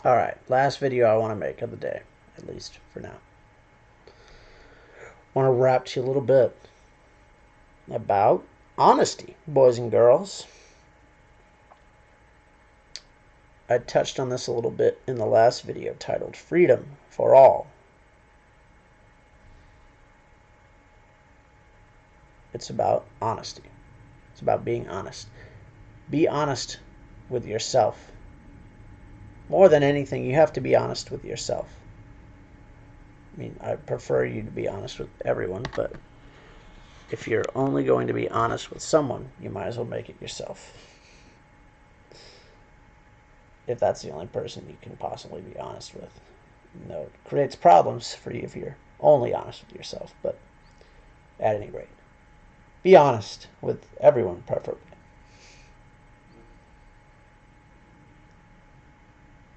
Alright, last video I want to make of the day, at least for now. I want to rap to you a little bit about honesty, boys and girls. I touched on this a little bit in the last video titled Freedom for All. It's about honesty. It's about being honest. Be honest with yourself. More than anything, you have to be honest with yourself. I mean, I prefer you to be honest with everyone, but if you're only going to be honest with someone, you might as well make it yourself. If that's the only person you can possibly be honest with. No, it creates problems for you if you're only honest with yourself, but at any rate, be honest with everyone, preferably.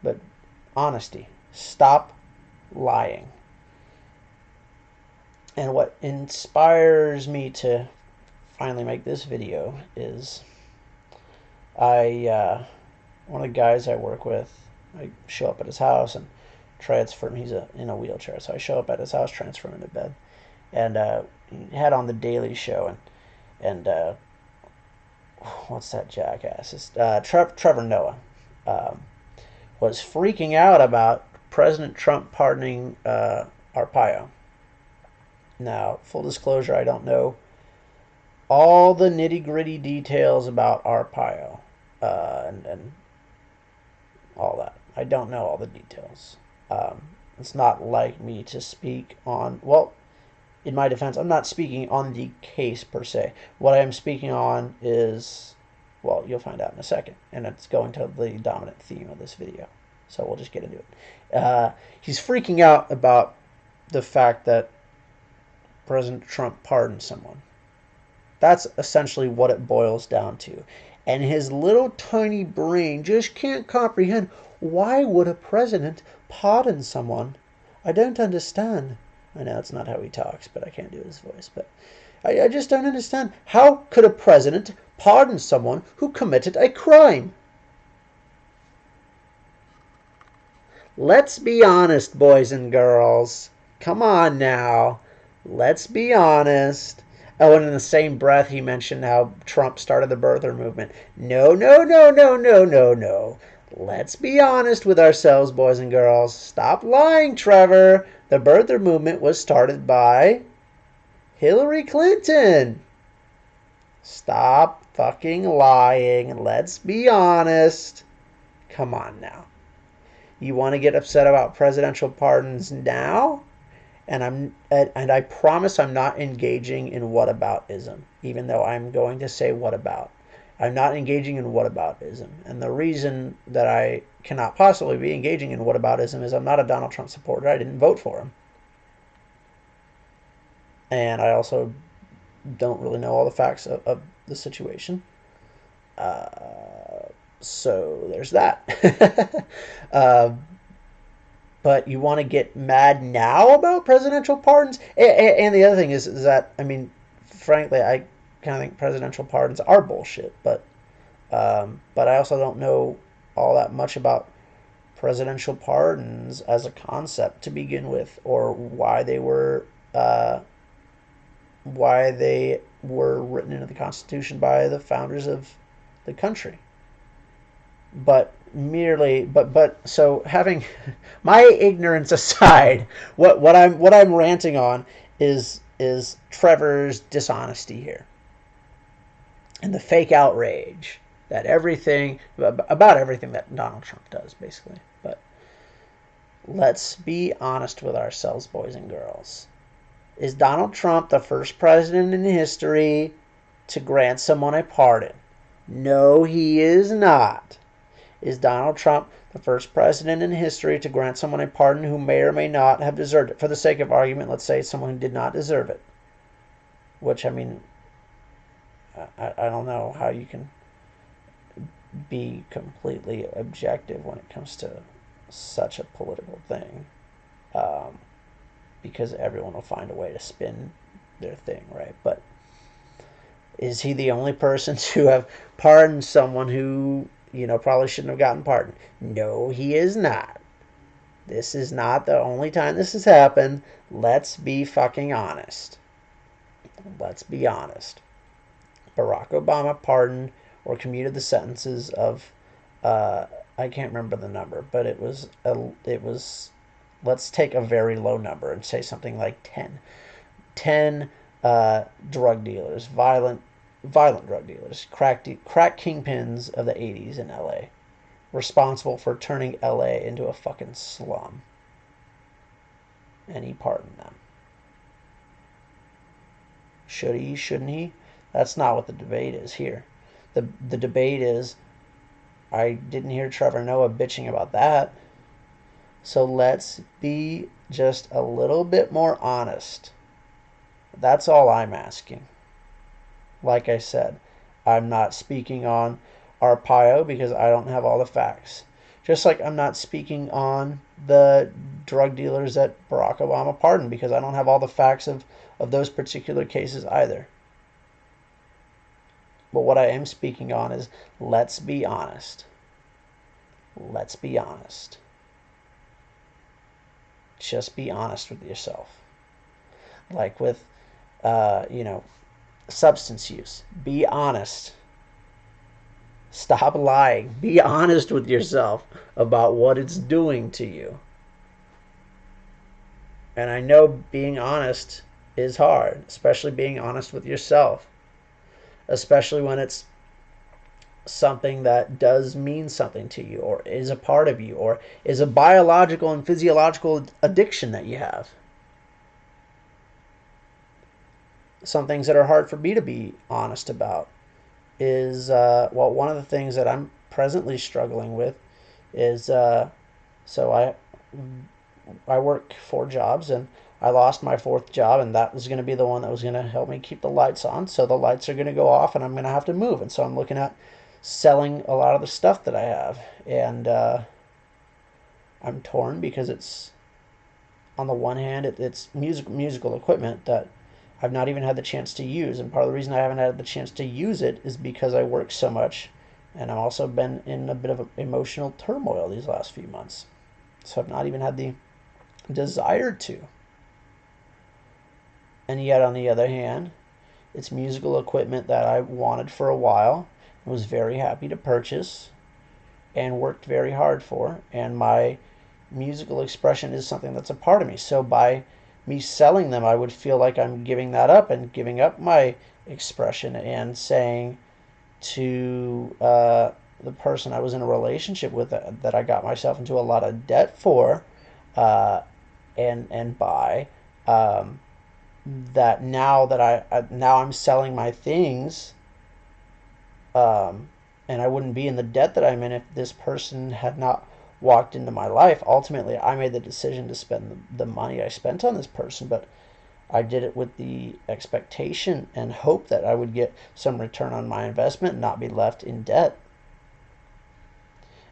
But honesty. Stop lying. And what inspires me to finally make this video is one of the guys I work with, I show up at his house and transfer him. He's in a wheelchair, so I show up at his house, transfer him into bed, and he had on the Daily Show, and what's that jackass? It's Trevor Noah. Was freaking out about President Trump pardoning Arpaio. Now, full disclosure, I don't know all the nitty-gritty details about Arpaio and all that. I don't know all the details. It's not like me to speak on, well, in my defense, I'm not speaking on the case per se. What I am speaking on is, well, you'll find out in a second, and it's going to the dominant theme of this video. So we'll just get into it. He's freaking out about the fact that President Trump pardoned someone. That's essentially what it boils down to. And his little tiny brain just can't comprehend, why would a president pardon someone? I don't understand. I know that's not how he talks, but I can't do his voice. But I just don't understand. How could a president pardon someone who committed a crime? Let's be honest, boys and girls. Come on now. Let's be honest. Oh, and in the same breath, he mentioned how Trump started the birther movement. No, no, no, no, no, no, no. Let's be honest with ourselves, boys and girls. Stop lying, Trevor. The birther movement was started by Hillary Clinton. Stop fucking lying. Let's be honest. Come on now. You want to get upset about presidential pardons now? And I promise I'm not engaging in whataboutism, even though I'm going to say what about. I'm not engaging in whataboutism. And the reason that I cannot possibly be engaging in whataboutism is I'm not a Donald Trump supporter. I didn't vote for him. And I also don't really know all the facts of the situation. So there's that. But you want to get mad now about presidential pardons? And the other thing is that, I mean, frankly, I kind of think presidential pardons are bullshit. But I also don't know all that much about presidential pardons as a concept to begin with, or why they were written into the Constitution by the founders of the country. But so having my ignorance aside, what I'm ranting on is Trevor's dishonesty here, and the fake outrage that about everything that Donald Trump does, basically. But let's be honest with ourselves, boys and girls. Is Donald Trump the first president in history to grant someone a pardon? No, he is not. Is Donald Trump the first president in history to grant someone a pardon who may or may not have deserved it? For the sake of argument, let's say someone who did not deserve it. Which, I mean, I don't know how you can be completely objective when it comes to such a political thing. Because everyone will find a way to spin their thing, right? But is he the only person to have pardoned someone who probably shouldn't have gotten pardoned. No, he is not. This is not the only time this has happened. Let's be fucking honest. Let's be honest. Barack Obama pardoned or commuted the sentences of, I can't remember the number, but it was. Let's take a very low number and say something like 10. 10 drug dealers, violent drug dealers, crack kingpins of the 80s in LA, responsible for turning LA into a fucking slum. And he pardoned them. Should he? Shouldn't he? That's not what the debate is here. The debate is, I didn't hear Trevor Noah bitching about that. So let's be just a little bit more honest. That's all I'm asking. Like I said, I'm not speaking on Arpaio because I don't have all the facts. Just like I'm not speaking on the drug dealers that Barack Obama pardoned because I don't have all the facts of those particular cases either. But what I am speaking on is, let's be honest. Let's be honest. Just be honest with yourself. Like with, substance use. Be honest. Stop lying. Be honest with yourself about what it's doing to you. And I know being honest is hard, especially being honest with yourself, especially when it's something that does mean something to you or is a part of you or is a biological and physiological addiction that you have. Some things that are hard for me to be honest about is, one of the things that I'm presently struggling with is, so I work 4 jobs and I lost my 4th job, and that was going to be the one that was going to help me keep the lights on. So the lights are going to go off and I'm going to have to move. And so I'm looking at selling a lot of the stuff that I have. And I'm torn because it's, on the one hand, it's musical equipment that I've not even had the chance to use. And part of the reason I haven't had the chance to use it is because I work so much. And I've also been in a bit of emotional turmoil these last few months. So I've not even had the desire to. And yet, on the other hand, it's musical equipment that I wanted for a while and was very happy to purchase and worked very hard for. And my musical expression is something that's a part of me. So by me selling them, I would feel like I'm giving that up and giving up my expression and saying to the person I was in a relationship with that I got myself into a lot of debt for, and by that now that I'm selling my things, and I wouldn't be in the debt that I'm in if this person had not walked into my life. Ultimately, I made the decision to spend the money I spent on this person, but I did it with the expectation and hope that I would get some return on my investment and not be left in debt.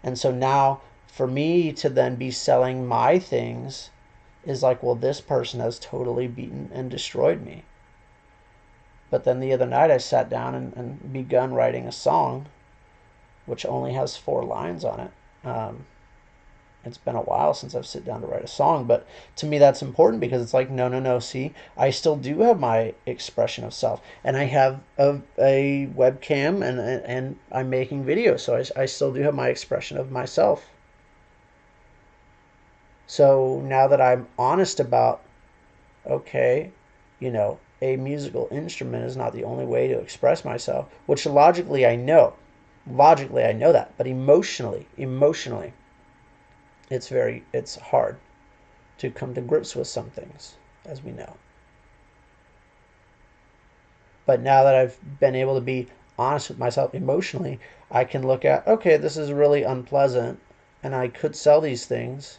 And so now, for me to then be selling my things is like, well, this person has totally beaten and destroyed me. But then the other night I sat down and begun writing a song, which only has 4 lines on it. It's been a while since I've sit down to write a song, but to me that's important because it's like, no, see, I still do have my expression of self, and I have a webcam, and I'm making videos, so I still do have my expression of myself. So now that I'm honest about, okay, a musical instrument is not the only way to express myself, which logically I know that, but emotionally, it's hard to come to grips with some things, as we know. But now that I've been able to be honest with myself emotionally, I can look at, okay, this is really unpleasant, and I could sell these things.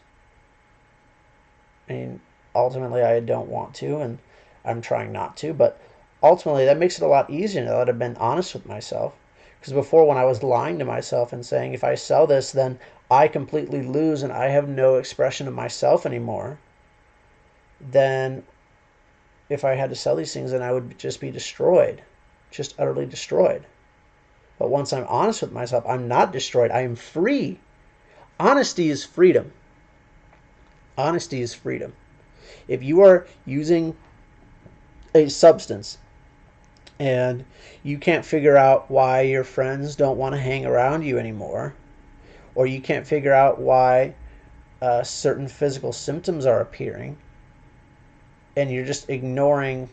I mean, ultimately I don't want to, and I'm trying not to, but ultimately that makes it a lot easier now that I've been honest with myself. Because before, when I was lying to myself and saying, if I sell this, then I completely lose and I have no expression of myself anymore, then if I had to sell these things, then I would just be destroyed, just utterly destroyed. But once I'm honest with myself, I'm not destroyed. I am free. Honesty is freedom. Honesty is freedom. If you are using a substance and you can't figure out why your friends don't want to hang around you anymore, or you can't figure out why certain physical symptoms are appearing, and you're just ignoring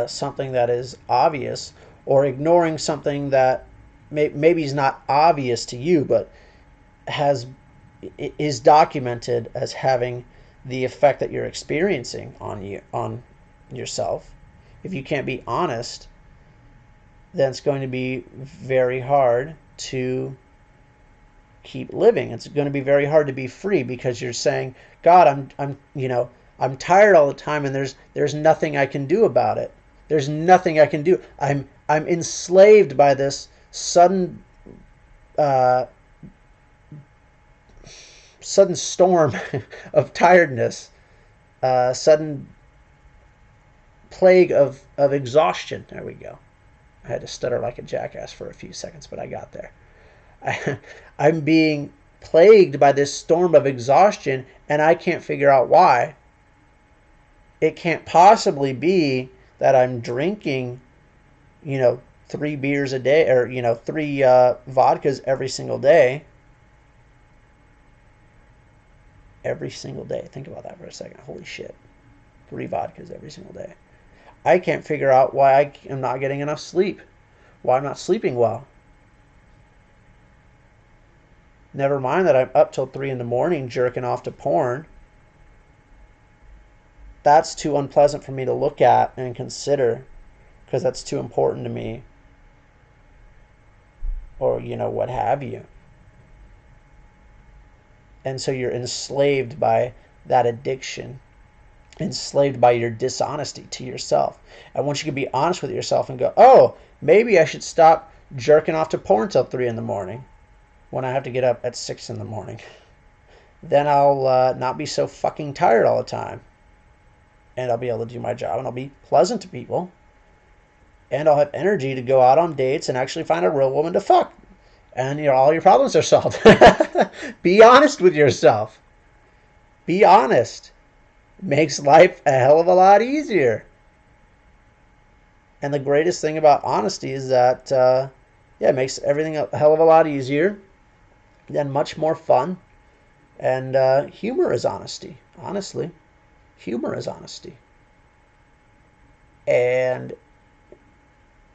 something that is obvious, or ignoring something that maybe is not obvious to you, but is documented as having the effect that you're experiencing on yourself. If you can't be honest, then it's going to be very hard to keep living. It's going to be very hard to be free, because you're saying, God, I'm tired all the time, and there's nothing I can do about it. There's nothing I can do. I'm enslaved by this sudden storm of tiredness, sudden plague of exhaustion. There we go. I had to stutter like a jackass for a few seconds, but I got there. I'm being plagued by this storm of exhaustion, and I can't figure out why. It can't possibly be that I'm drinking, 3 beers a day, or 3 vodkas every single day. Every single day. Think about that for a second. Holy shit. 3 vodkas every single day. I can't figure out why I am not getting enough sleep. Why I'm not sleeping well. Never mind that I'm up till 3 in the morning jerking off to porn. That's too unpleasant for me to look at and consider, because that's too important to me. Or, what have you. And so you're enslaved by that addiction, enslaved by your dishonesty to yourself. And once you can be honest with yourself and go, oh, maybe I should stop jerking off to porn till 3 in the morning when I have to get up at 6 in the morning, then I'll not be so fucking tired all the time. And I'll be able to do my job, and I'll be pleasant to people. And I'll have energy to go out on dates and actually find a real woman to fuck. And all your problems are solved. Be honest with yourself. Be honest. It makes life a hell of a lot easier. And the greatest thing about honesty is that it makes everything a hell of a lot easier, and much more fun. And humor is honesty. Honestly, humor is honesty. And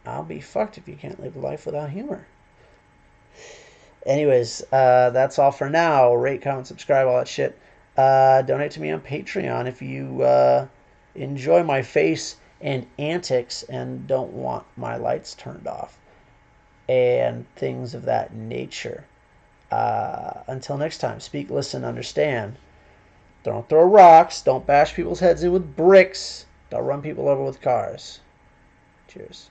I'll be fucked if you can't live life without humor. Anyways, that's all for now. Rate, comment, subscribe, all that shit. Donate to me on Patreon if you enjoy my face and antics and don't want my lights turned off and things of that nature. Until next time, speak, listen, understand. Don't throw rocks. Don't bash people's heads in with bricks. Don't run people over with cars. Cheers.